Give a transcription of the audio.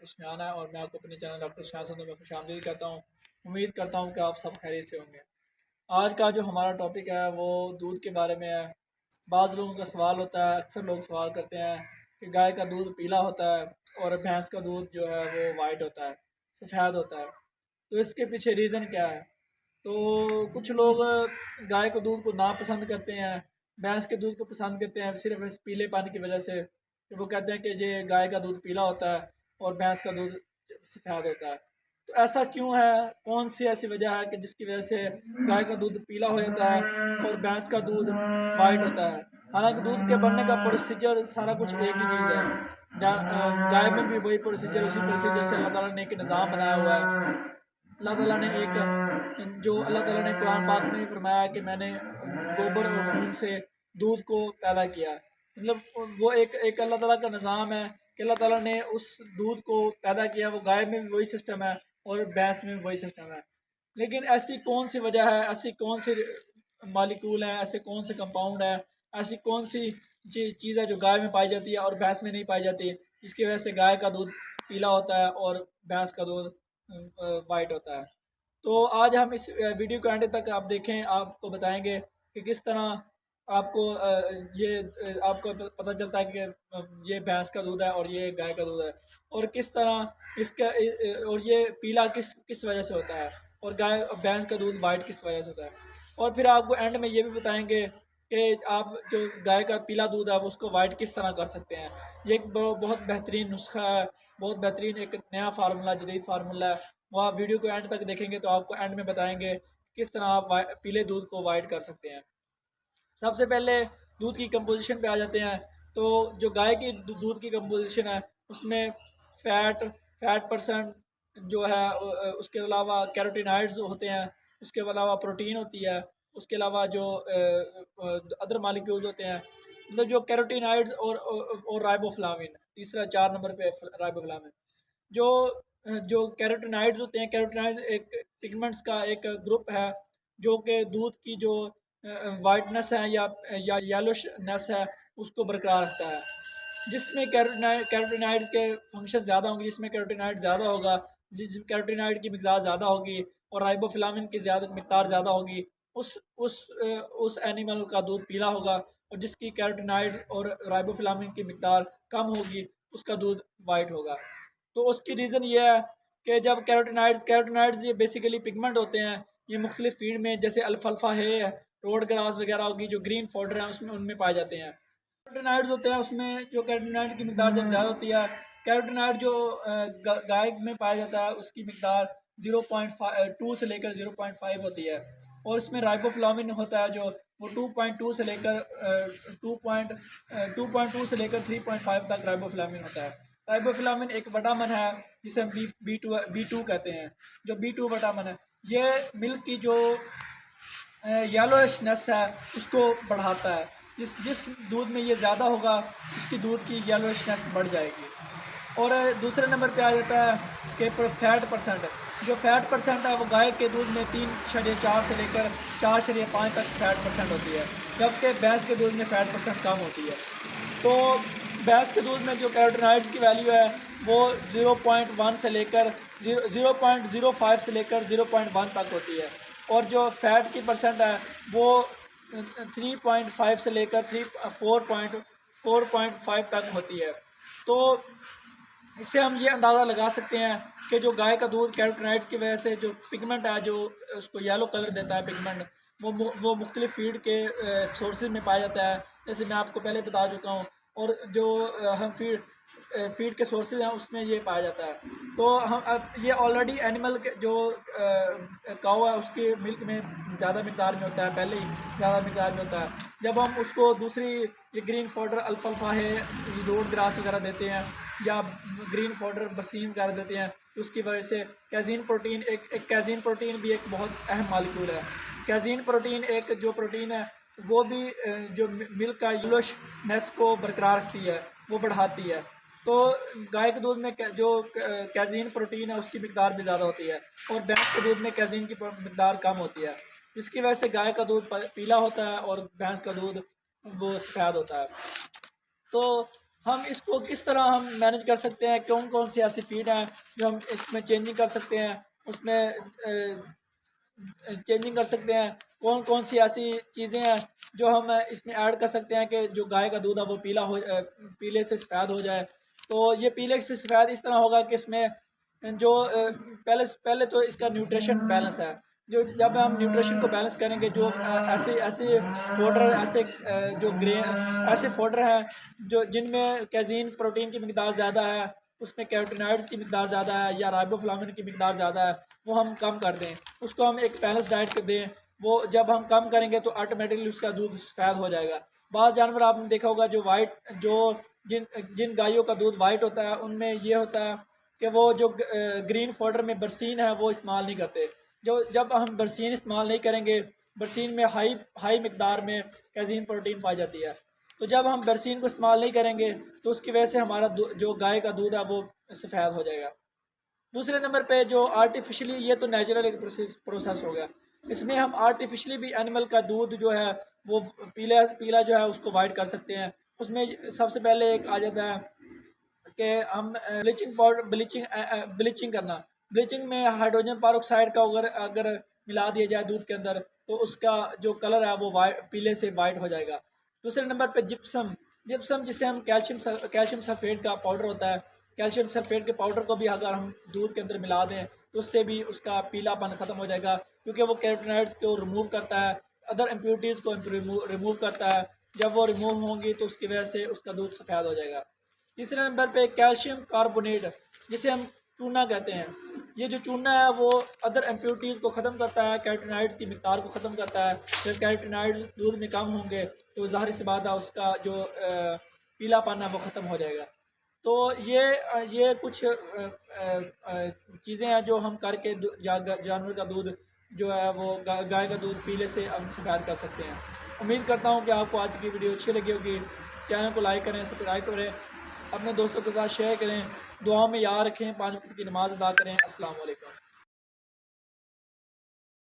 Doctor शान है और मैं आपको अपने चैनल डॉक्टर शान से मैं खुशामदीद करता हूँ। उम्मीद करता हूँ कि आप सब खैरियत से होंगे। आज का जो हमारा टॉपिक है वो दूध के बारे में है। बाज़ लोगों का सवाल होता है, अक्सर लोग सवाल करते हैं कि गाय का दूध पीला होता है और भैंस का दूध जो है वो वाइट होता है, सफ़ेद होता है। तो इसके पीछे रीज़न क्या है? तो कुछ लोग गाय के दूध को नापसंद करते हैं, भैंस के दूध को पसंद करते हैं सिर्फ इस पीलेपन की वजह से कि वो कहते हैं कि ये गाय का दूध पीला होता है और भैंस का दूध सफ़ेद होता है। तो ऐसा क्यों है? कौन सी ऐसी वजह है कि जिसकी वजह से गाय का दूध पीला हो जाता है और भैंस का दूध वाइट होता है? हालांकि दूध के बनने का प्रोसीजर सारा कुछ एक ही चीज़ है। गाय में भी वही प्रोसीजर, उसी प्रोसीजर से अल्लाह ताला ने एक निज़ाम बनाया हुआ है। अल्लाह ताला ने अल्लाह ताला ने कुरान पाक में ही फरमाया कि मैंने गोबर और खून से दूध को पैदा किया। मतलब वो एक अल्लाह ताला का निज़ाम है कि अल्लाह ताला ने उस दूध को पैदा किया। वो गाय में भी वही सिस्टम है और भैंस में भी वही सिस्टम है। लेकिन ऐसी कौन सी वजह है, ऐसी कौन सी मालिक्यूल हैं, ऐसे कौन से कंपाउंड है, ऐसी कौन सी चीज़ है जो गाय में पाई जाती है और भैंस में नहीं पाई जाती, जिसकी वजह से गाय का दूध पीला होता है और भैंस का दूध वाइट होता है? तो आज हम इस वीडियो को एंड तक आप देखें, आपको बताएंगे कि किस तरह आपको आपको पता चलता है कि ये भैंस का दूध है और ये गाय का दूध है, और किस तरह इसका और ये पीला किस किस वजह से होता है और भैंस का दूध वाइट किस वजह से होता है। और फिर आपको एंड में ये भी बताएंगे कि आप जो गाय का पीला दूध है उसको वाइट किस तरह कर सकते हैं। ये एक बहुत बेहतरीन नुस्खा है, बहुत बेहतरीन एक नया फार्मूला, जदीद फार्मूला है। वो आप वीडियो को एंड तक देखेंगे तो आपको एंड में बताएंगे किस तरह आप पीले दूध को वाइट कर सकते हैं। सबसे पहले दूध की कंपोजिशन पे आ जाते हैं। तो जो गाय की दूध की कंपोजिशन है उसमें फैट परसेंट जो है, उसके अलावा कैरोटीनॉइड्स होते हैं, उसके अलावा प्रोटीन होती है, उसके अलावा जो अदर मालिक्यूल्स होते हैं, मतलब जो कैरोटीनॉइड्स और राइबोफ्लाविन, तीसरा 4 नंबर पे राइबोफ्लाविन। जो जो कैरोटीनॉइड्स होते हैं, कैरोटीनॉइड्स एक पिगमेंट्स का एक ग्रुप है जो कि दूध की जो वाइटनेस है या येलोनेस है उसको बरकरार रखता है। जिसमें कैरोटीनॉइड के फंक्शन ज़्यादा होंगे, जिसमें कैरोटीनॉइड ज़्यादा होगा, जिस कैरोटीनॉइड की मिकदार ज़्यादा होगी और राइबोफ्लाविन की मिकदार ज़्यादा होगी, उस एनिमल का दूध पीला होगा। और जिसकी कैरोटीनॉइड और राइबोफ्लाविन की मिकदार कम होगी उसका दूध वाइट होगा। तो उसकी रीज़न ये है कि जब कैरोटीनॉइड्स ये बेसिकली पिगमेंट होते हैं, ये मुख्तलिफ फीड में जैसे अल्फाल्फा है, रोड ग्रास वगैरह होगी, जो ग्रीन फॉडर है उसमें उनमें पाए जाते हैं। कैरोटीनॉइड्स होते हैं उसमें जो कैरोटीनॉइड की मिकदार जब ज़्यादा होती है, कैरोटीनॉइड जो गाय में पाया जाता है उसकी मिकदार 0.2 से लेकर 0.5 होती है। और इसमें राइबोफ्लाविन होता है जो वो 2.2 से लेकर 2.2 से लेकर 3.5 तक राइबोफ्लाविन होता है। राइबोफ्लाविन एक विटामिन है जिसे हम बी टू कहते हैं। जो बी टू विटामिन है ये मिल्क की जो येलोइशनेस है उसको बढ़ाता है। जिस दूध में ये ज़्यादा होगा उसकी दूध की येलोइशनेस बढ़ जाएगी। और दूसरे नंबर पे आ जाता है कि फैट परसेंट। जो फैट परसेंट है वो गाय के दूध में 3.4 से लेकर 4.5 तक फैट परसेंट होती है, जबकि भैंस के दूध में फ़ैट परसेंट कम होती है। तो भैंस के दूध में जो कैरोटीनॉइड्स की वैल्यू है वो 0.1 से लेकर 0.05 से लेकर 0.1 तक होती है। और जो फैट की परसेंट है वो 3.5 से लेकर 4.5 तक होती है। तो इससे हम ये अंदाज़ा लगा सकते हैं कि जो गाय का दूध कैरोटीनॉइड की वजह से जो पिगमेंट है जो उसको येलो कलर देता है पिगमेंट, वो मुख्तलिफ फीड के सोर्सेज में पाया जाता है, जैसे मैं आपको पहले बता चुका हूँ। और जो हम फीड के सोर्सेज हैं उसमें ये पाया जाता है। तो हम अब ये ऑलरेडी एनिमल के जो काऊ है उसके मिल्क में ज़्यादा मकदार में होता है, पहले ही ज़्यादा मकदार में होता है। जब हम उसको दूसरी ये ग्रीन फॉडर अल्फाल्फा है, रोड ग्रास वगैरह देते हैं या ग्रीन फॉडर बरसीम वगैरह देते हैं तो उसकी वजह से कैज़ीन प्रोटीन एक कैज़ीन प्रोटीन भी एक बहुत अहम मालिक्यूल है। कैज़ीन प्रोटीन एक जो प्रोटीन है वो भी जो मिल्क का येलोनेस को बरकरार रखती है, वो बढ़ाती है। तो गाय के दूध में जो कैज़ीन प्रोटीन है उसकी मिकदार भी ज़्यादा होती है और भैंस के दूध में कैज़ीन की मिकदार कम होती है, जिसकी वजह से गाय का दूध पीला होता है और भैंस का दूध वो सफ़ेद होता है। तो हम इसको किस तरह हम मैनेज कर सकते हैं, कौन कौन सी ऐसी फीड हैं जो हम इसमें चेंजिंग कर सकते हैं, उसमें चेंजिंग कर सकते हैं, कौन कौन सी ऐसी चीज़ें हैं जो हम इसमें ऐड कर सकते हैं कि जो गाय का दूध है वो पीले से सफ़ेद हो जाए। तो ये पीले से सफ़ेद इस तरह होगा कि इसमें जो पहले पहले तो इसका न्यूट्रिशन बैलेंस है। जो जब हम न्यूट्रिशन को बैलेंस करेंगे, जो ऐसे ऐसे फोडर ऐसे जो ऐसे फोडर हैं जो जिनमें कैज़ीन प्रोटीन की मिकदार ज़्यादा है, उसमें कैरोटीनॉइड्स की मिकदार ज़्यादा है या राइबोफ्लाविन की मिकदार ज़्यादा है, वो हम कम कर दें, उसको हम एक बैलेंस डाइट दें। वो जब हम कम करेंगे तो ऑटोमेटिकली उसका दूध सफ़ेद हो जाएगा। बाद जानवर आपने देखा होगा जो वाइट जो जिन जिन गायों का दूध वाइट होता है उनमें ये होता है कि वो जो ग्रीन फोडर में बरसीन है वो इस्तेमाल नहीं करते। जो जब हम बरसीन इस्तेमाल नहीं करेंगे, बरसीन में हाई हाई मिकदार में कैज़ीन प्रोटीन पाई जाती है, तो जब हम बरसीन को इस्तेमाल नहीं करेंगे तो उसकी वजह से हमारा जो गाय का दूध है वो सफ़ेद हो जाएगा। दूसरे नंबर पे जो आर्टिफिशली, ये तो नेचुरल एक प्रोसेस हो गया, इसमें हम आर्टिफिशली भी एनिमल का दूध जो है वो पीला पीला जो है उसको वाइट कर सकते हैं। उसमें सबसे पहले एक आ जाता है कि हम ब्लीचिंग पाउडर ब्लीचिंग करना। ब्लीचिंग में हाइड्रोजन पेरोक्साइड का अगर अगर मिला दिया जाए दूध के अंदर तो उसका जो कलर है वो पीले से वाइट हो जाएगा। दूसरे नंबर पे जिप्सम, जिप्सम जिसे हम कैल्शियम सल्फेट का पाउडर होता है, कैल्शियम सल्फेट के पाउडर को भी अगर हम दूध के अंदर मिला दें तो उससे भी उसका पीलापन ख़त्म हो जाएगा, क्योंकि वो कैरोटीनॉइड्स को रिमूव करता है, अदर इम्प्योरिटीज़ को रिमूव करता है। जब वो रिमूव होंगी तो उसकी वजह से उसका दूध सफ़ेद हो जाएगा। तीसरे नंबर पे कैल्शियम कार्बोनेट, जिसे हम चूना कहते हैं, ये जो चूना है वो अदर इम्प्योरिटीज़ को ख़त्म करता है, कैरोटीनॉइड्स की मिकदार को ख़त्म करता है। जब कैरोटीनॉइड्स दूध में कम होंगे तो ज़ाहिर सी बात है उसका जो पीलापन है वो ख़त्म हो जाएगा। तो ये कुछ चीज़ें हैं जो हम करके जानवर का दूध जो है वो गाय का दूध पीले से हम सफ़ेद कर सकते हैं। उम्मीद करता हूँ कि आपको आज की वीडियो अच्छी लगी होगी। चैनल को लाइक करें, सब्सक्राइब करें, अपने दोस्तों के साथ शेयर करें, दुआओं में याद रखें, 5 वक्त की नमाज़ अदा करें। अस्सलाम वालेकुम।